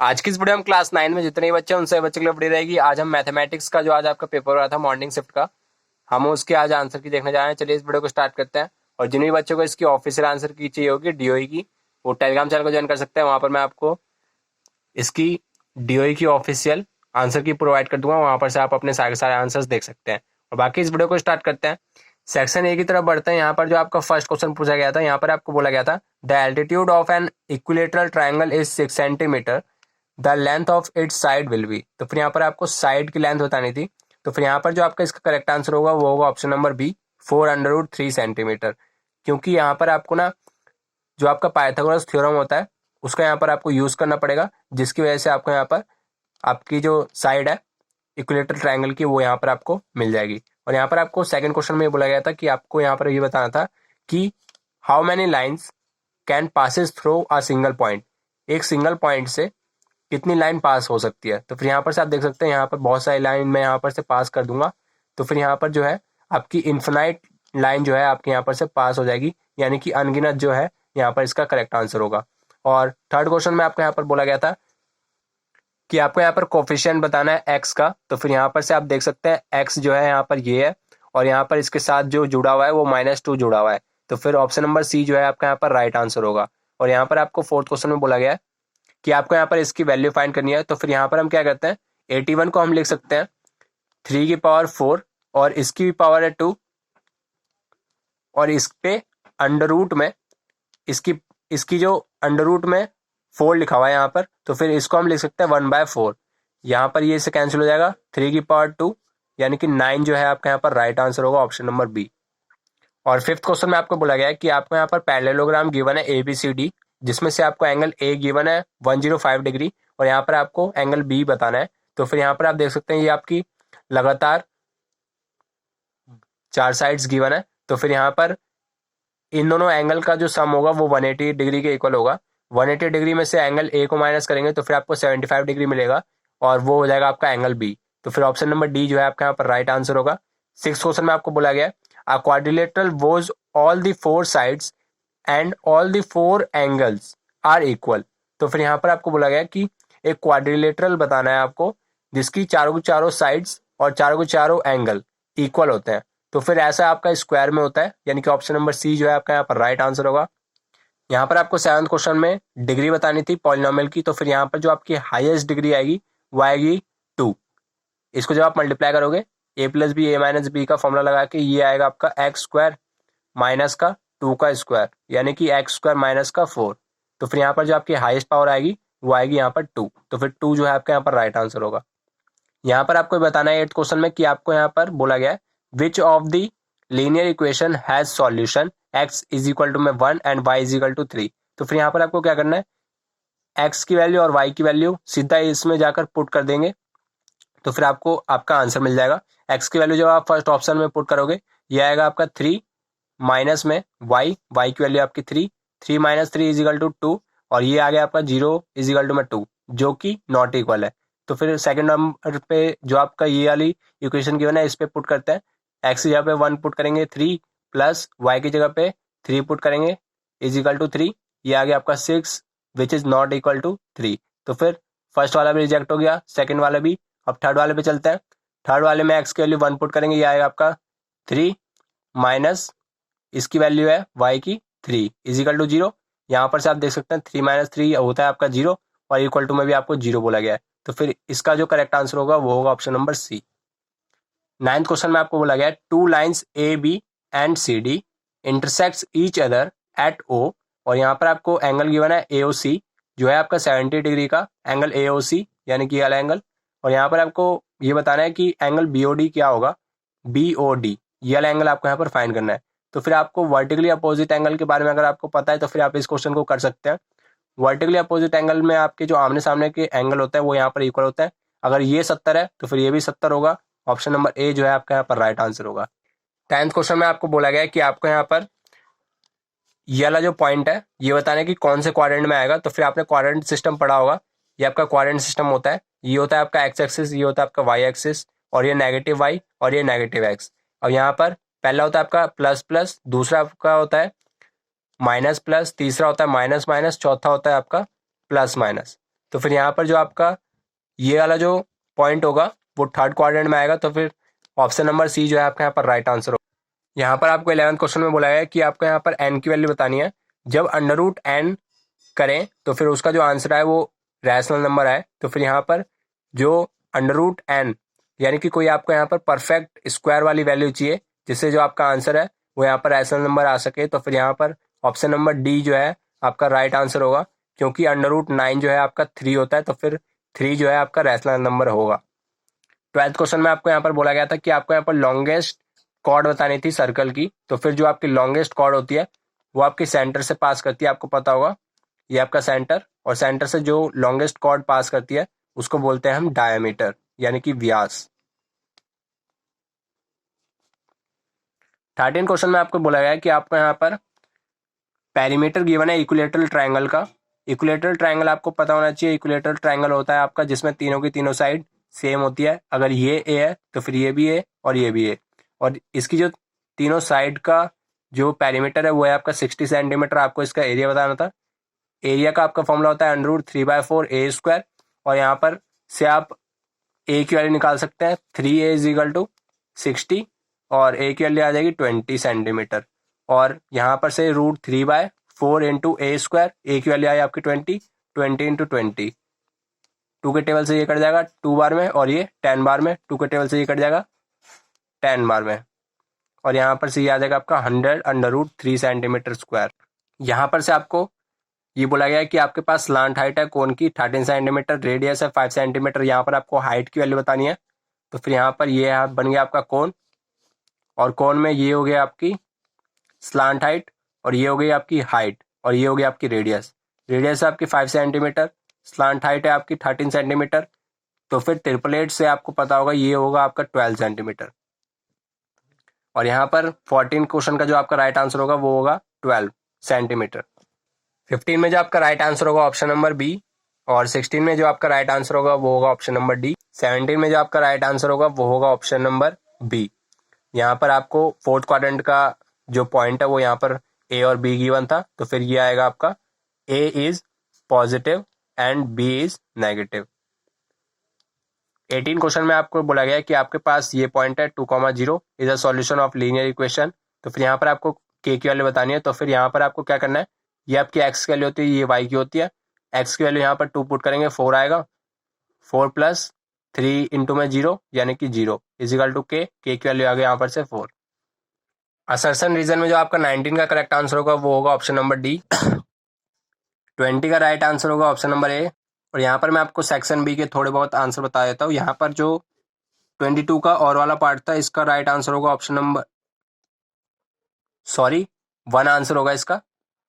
आज की इस वीडियो में क्लास 9 में जितने भी बच्चे हैं उन सभी बच्चों के लिए वीडियो रहेगी। आज हम मैथमेटिक्स का जो आज आपका पेपर हो रहा था मॉर्निंग शिफ्ट का, हम उसके आज आंसर की देखने जा रहे हैं। चलिए इस वीडियो को स्टार्ट करते हैं। और जिन भी बच्चों को इसकी ऑफिशियल आंसर की चाहिए होगी डीओई की, वो टेलीग्राम चैनल को ज्वाइन कर सकते हैं। वहां पर मैं आपको इसकी डीओई की ऑफिशियल आंसर की प्रोवाइड कर दूंगा। वहां पर से आप अपने सारे सारे आंसर्स देख सकते हैं। और बाकी इस वीडियो को स्टार्ट करते हैं। सेक्शन ए की तरफ बढ़ते हैं। यहाँ पर जो आपका फर्स्ट क्वेश्चन पूछा गया था, यहाँ पर आपको बोला गया था the altitude of an equilateral triangle is 6 centimetre, the length of its side will be. तो फिर यहाँ पर आपको साइड की लेंथ बतानी थी। तो फिर यहाँ पर जो आपका इसका करेक्ट आंसर होगा वो होगा ऑप्शन नंबर बी, 4√3 सेंटीमीटर। क्योंकि यहाँ पर आपको ना जो आपका पाइथागोरस थ्योरम होता है उसका यहाँ पर आपको यूज करना पड़ेगा, जिसकी वजह से आपको यहाँ पर आपकी जो साइड है इक्विलेटरल ट्राइंगल की वो यहाँ पर आपको मिल जाएगी। और यहाँ पर आपको सेकंड क्वेश्चन में बोला गया था कि आपको यहाँ पर ये बताना था कि how many lines can passes through a single point. एक सिंगल पॉइंट से कितनी लाइन पास हो सकती है। तो फिर यहाँ पर से आप देख सकते हैं यहाँ पर बहुत सारी लाइन मैं यहाँ पर से पास कर दूंगा। तो फिर यहाँ पर जो है आपकी इन्फिनाइट लाइन जो है आपके यहाँ पर से पास हो जाएगी, यानी कि अनगिनत जो है यहाँ पर इसका करेक्ट आंसर होगा। और थर्ड क्वेश्चन में आपको यहाँ पर बोला गया था कि आपको यहाँ पर कोफिशिएंट बताना है एक्स का। तो फिर यहाँ पर से आप देख सकते हैं एक्स जो है यहाँ पर ये है, और यहाँ पर इसके साथ जो जुड़ा हुआ है वो -2 जुड़ा हुआ है। तो फिर ऑप्शन नंबर सी जो है आपका यहाँ पर राइट आंसर होगा। और यहाँ पर आपको फोर्थ क्वेश्चन में बोला गया है कि आपको यहाँ पर इसकी वैल्यू फाइंड करनी है। तो फिर यहाँ पर हम क्या करते हैं, 81 को हम लिख सकते हैं 3 की पावर 4 और इसकी भी पावर है 2, और इस पे अंडर रूट में इसकी इसकी जो अंडर रूट में 4 लिखा हुआ है यहाँ पर, तो फिर इसको हम लिख सकते हैं 1/4। यहाँ पर ये से कैंसिल हो जाएगा, 3 की पावर 2 यानी कि 9 जो है आपका यहाँ पर राइट आंसर होगा ऑप्शन नंबर बी। और फिफ्थ क्वेश्चन में आपको बोला गया है कि आपको यहाँ पर पैरेललोग्राम गिवन है ABCD, जिसमें से आपको एंगल ए गिवन है 105 डिग्री और यहाँ पर आपको एंगल बी बताना है। तो फिर यहाँ पर आप देख सकते हैं ये आपकी लगातार 4 साइड्स गिवन है। तो फिर यहाँ पर इन दोनों एंगल का जो सम होगा वो 180 डिग्री के इक्वल होगा। 180 डिग्री में से एंगल ए को माइनस करेंगे तो फिर आपको 75 डिग्री मिलेगा, और वो हो जाएगा आपका एंगल बी। तो फिर ऑप्शन नंबर डी जो है आपका यहाँ पर राइट आंसर होगा। सिक्स क्वेश्चन में आपको बोला गया है a quadrilateral whose all the 4 sides and all the 4 angles are equal. तो फिर यहाँ पर आपको बोला गया कि एक क्वाड्रिलेटरल बताना है आपको जिसकी चारों की चारों साइड्स और चारों के चारों एंगल इक्वल होते हैं। तो फिर ऐसा आपका स्क्वायर में होता है, यानी कि ऑप्शन नंबर सी जो है आपका यहाँ पर राइट आंसर होगा। यहाँ पर आपको सेवंथ क्वेश्चन में डिग्री बतानी थी पॉलिनोमियल की। तो फिर यहाँ पर जो आपकी हाईएस्ट डिग्री आएगी वो आएगी 2। इसको जब आप मल्टीप्लाई करोगे a+b का फॉर्मूला लगा के ये आएगा आपका x² माइनस का 2 का स्क्वायर, यानी कि x² माइनस का 4। तो फिर यहाँ पर जो आपकी हाईएस्ट पावर आएगी वो आएगी यहाँ पर 2। तो फिर 2 जो है आपका यहाँ पर राइट आंसर होगा। यहाँ पर आपको बताना है एट्थ क्वेश्चन में कि आपको यहाँ पर बोला गया है which of the linear equation has solution x = 1 and y = 3। तो फिर यहाँ पर आपको क्या करना है, x की वैल्यू और y की वैल्यू सीधा इसमें जाकर पुट कर देंगे, तो फिर आपको आपका आंसर मिल जाएगा। x की वैल्यू जब आप फर्स्ट ऑप्शन में पुट करोगे ये आएगा आपका 3 माइनस में y की वैल्यू आपकी 3, 3 - 3 = 2, और ये आ गया आपका 0 = 2 जो कि नॉट इक्वल है। तो फिर सेकंड नंबर पे जो आपका ये वाली इक्वेशन गिवन है इस पे पुट करते हैं। x की जगह पे 1 पुट करेंगे 3 प्लस y की जगह पे 3 पुट करेंगे = 3, ये आ गया आपका 6 which is not equal to 3। तो फिर फर्स्ट वाला भी रिजेक्ट हो गया, सेकंड वाला भी। अब थर्ड वाले पे चलते हैं। थर्ड वाले में x की वैल्यू 1 पुट करेंगे, ये आएगा आपका 3 माइनस इसकी वैल्यू है y की 3 = 0। यहाँ पर से आप देख सकते हैं 3 - 3 होता है आपका 0, और इक्वल टू में भी आपको 0 बोला गया है। तो फिर इसका जो करेक्ट आंसर होगा वो होगा option number C. Ninth question में आपको बोला गया है 2 lines AB and CD intersects each other at O, और यहाँ पर आपको एंगल गिवन है AOC जो है आपका 70 डिग्री का एंगल AOC, यानी कि वाला एंगल। और यहाँ पर आपको ये बताना है कि एंगल BOD क्या होगा, BOD ये वाला एंगल आपको यहाँ पर फाइंड करना है। तो फिर आपको वर्टिकली अपोजिट एंगल के बारे में अगर आपको पता है तो फिर आप इस क्वेश्चन को कर सकते हैं। वर्टिकली अपोजिट एंगल में आपके जो आमने सामने के एंगल होते हैं वो यहाँ पर इक्वल होता है। अगर ये 70 है तो फिर ये भी 70 होगा। ऑप्शन नंबर ए जो है आपका यहाँ पर राइट आंसर होगा। 10th क्वेश्चन में आपको बोला गया है कि आपको यहाँ पर ये वाला जो पॉइंट है ये बताना है कि कौन से क्वाड्रेंट में आएगा। तो फिर आपने क्वाड्रेंट सिस्टम पढ़ा होगा, ये आपका क्वाड्रेंट सिस्टम होता है। ये होता है आपका एक्स एक्सिस, ये होता है आपका वाई एक्सिस, और ये -y और ये -x। और यहाँ पर पहला होता है आपका प्लस प्लस, दूसरा आपका होता है माइनस प्लस, तीसरा होता है माइनस माइनस, चौथा होता है आपका प्लस माइनस। तो फिर यहाँ पर जो आपका ये वाला जो पॉइंट होगा वो थर्ड क्वाड्रेंट में आएगा, तो फिर ऑप्शन नंबर सी जो है आपका यहाँ पर राइट आंसर होगा। यहाँ पर आपको 11th क्वेश्चन में बोला गया है कि आपको यहाँ पर एन की वैल्यू बतानी है। जब अंडर रूट एन करें तो फिर उसका जो आंसर है वो रैशनल नंबर है। तो फिर यहाँ पर जो अंडर रूट एन यानी कि कोई आपको यहाँ पर परफेक्ट स्क्वायर वाली वैल्यू चाहिए जिससे जो आपका आंसर है वो यहाँ पर रैशनल नंबर आ सके। तो फिर यहाँ पर ऑप्शन नंबर डी जो है आपका राइट आंसर होगा, क्योंकि अंडर रूट 9 जो है आपका 3 होता है, तो फिर 3 जो है आपका रैशनल नंबर होगा। 12th क्वेश्चन में आपको यहाँ पर बोला गया था कि आपको यहाँ पर लॉन्गेस्ट कॉर्ड बतानी थी सर्कल की। तो फिर जो आपकी लॉन्गेस्ट कॉर्ड होती है वो आपकी सेंटर से पास करती है, आपको पता होगा ये आपका सेंटर, और सेंटर से जो लॉन्गेस्ट कॉर्ड पास करती है उसको बोलते हैं हम डायमीटर यानी कि व्यास। 13 क्वेश्चन में आपको बोला गया है कि आपको यहाँ पर पेरीमीटर गिवन है इक्विलेटरल ट्रायंगल का। इक्विलेटरल ट्रायंगल आपको पता होना चाहिए, इक्विलेटरल ट्रायंगल होता है आपका जिसमें तीनों की तीनों साइड सेम होती है। अगर ये ए है तो फिर ये भी ए और ये भी ए, और इसकी जो तीनों साइड का जो पेरीमीटर है वो है आपका 60 सेंटीमीटर। आपको इसका एरिया बताना था। एरिया का आपका फॉर्मूला होता है √3/4 a², और यहाँ पर से आप ए की वैल्यू निकाल सकते हैं। 3a = 60 और ए की वैल्यू आ जाएगी 20 सेंटीमीटर, और यहाँ पर से √3/4 × a², ए की वैल्यू आई आपकी 20, 20 × 20, 2 के टेबल से ये कट जाएगा 2 बार में, और ये 10 बार में, 2 के टेबल से ये कट जाएगा 10 बार में, और यहाँ पर से ये आ जाएगा आपका 100√3 सेंटीमीटर स्क्वायर। यहाँ पर से आपको ये बोला गया है कि आपके पास स्लांट हाइट है कोन की 13 सेंटीमीटर, रेडियस है 5 सेंटीमीटर। यहाँ पर आपको हाइट की वैल्यू बतानी है। तो फिर यहाँ पर ये बन गया आपका कोन, और कोन में ये हो गया आपकी स्लांट हाइट, और ये हो गई आपकी हाइट, और ये हो गई आपकी रेडियस। रेडियस है आपकी 5 सेंटीमीटर, स्लांट हाइट है आपकी 13 सेंटीमीटर, तो फिर ट्रिपलेट से आपको पता होगा ये होगा आपका 12 सेंटीमीटर। और यहाँ पर 14 क्वेश्चन का जो आपका राइट आंसर होगा वो होगा 12 सेंटीमीटर। 15 में जो आपका राइट आंसर होगा ऑप्शन नंबर बी, और 16 में जो आपका राइट आंसर होगा वो होगा ऑप्शन नंबर डी। 17 में जो आपका राइट आंसर होगा वो होगा ऑप्शन नंबर बी। यहाँ पर आपको फोर्थ क्वाड्रेंट का जो पॉइंट है वो यहाँ पर ए और बी गिवन था, तो फिर ये आएगा आपका A is positive and B is negative. 18 question में आपको बोला गया है कि आपके पास ये पॉइंट है 2,0 is a solution of linear equation. तो फिर यहाँ पर आपको के की वैल्यू बतानी है। तो फिर यहाँ पर आपको क्या करना है, ये आपकी एक्स की वैल्यू होती है, ये वाई की होती है। एक्स की वैल्यू यहाँ पर 2 पुट करेंगे, 4 आएगा, 4 + 3 इंटू में 0 यानी कि 0 = के की वैल्यू आ गई यहाँ पर से 4। असर्शन रीजन में जो आपका 19 का करेक्ट आंसर होगा वो होगा ऑप्शन नंबर डी। 20 का राइट आंसर होगा ऑप्शन नंबर ए। और यहाँ पर मैं आपको सेक्शन बी के थोड़े बहुत आंसर बता देता हूँ। यहाँ पर जो 22 का और वाला पार्ट था इसका राइट आंसर होगा ऑप्शन नंबर 1 आंसर होगा इसका,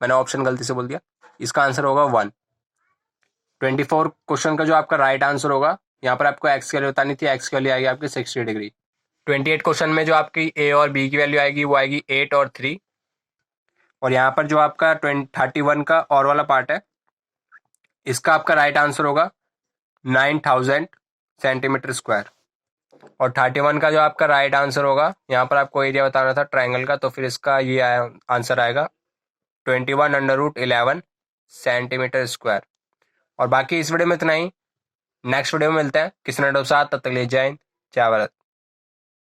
मैंने ऑप्शन गलती से बोल दिया, इसका आंसर होगा 1। 24 क्वेश्चन का जो आपका राइट आंसर होगा, यहाँ पर आपको एक्स की वैल्यू बतानी थी, एक्स की वैल्यू आएगी आपकी 60 डिग्री। 28 क्वेश्चन में जो आपकी ए और बी की वैल्यू आएगी वो आएगी 8 और 3। और यहाँ पर जो आपका 31 का और वाला पार्ट है इसका आपका राइट आंसर होगा 9000 सेंटीमीटर स्क्वायर। और 31 का जो आपका राइट आंसर होगा, यहाँ पर आपको एरिया बताना था ट्राइंगल का, तो फिर इसका ये आंसर आएगा 21/11 सेंटीमीटर स्क्वायर। और बाकी इस वीडियो में इतना ही। नेक्स्ट वीडियो में मिलते हैं किसी नए टॉपिक के साथ, तब तक ले जय हिंद, जय भारत।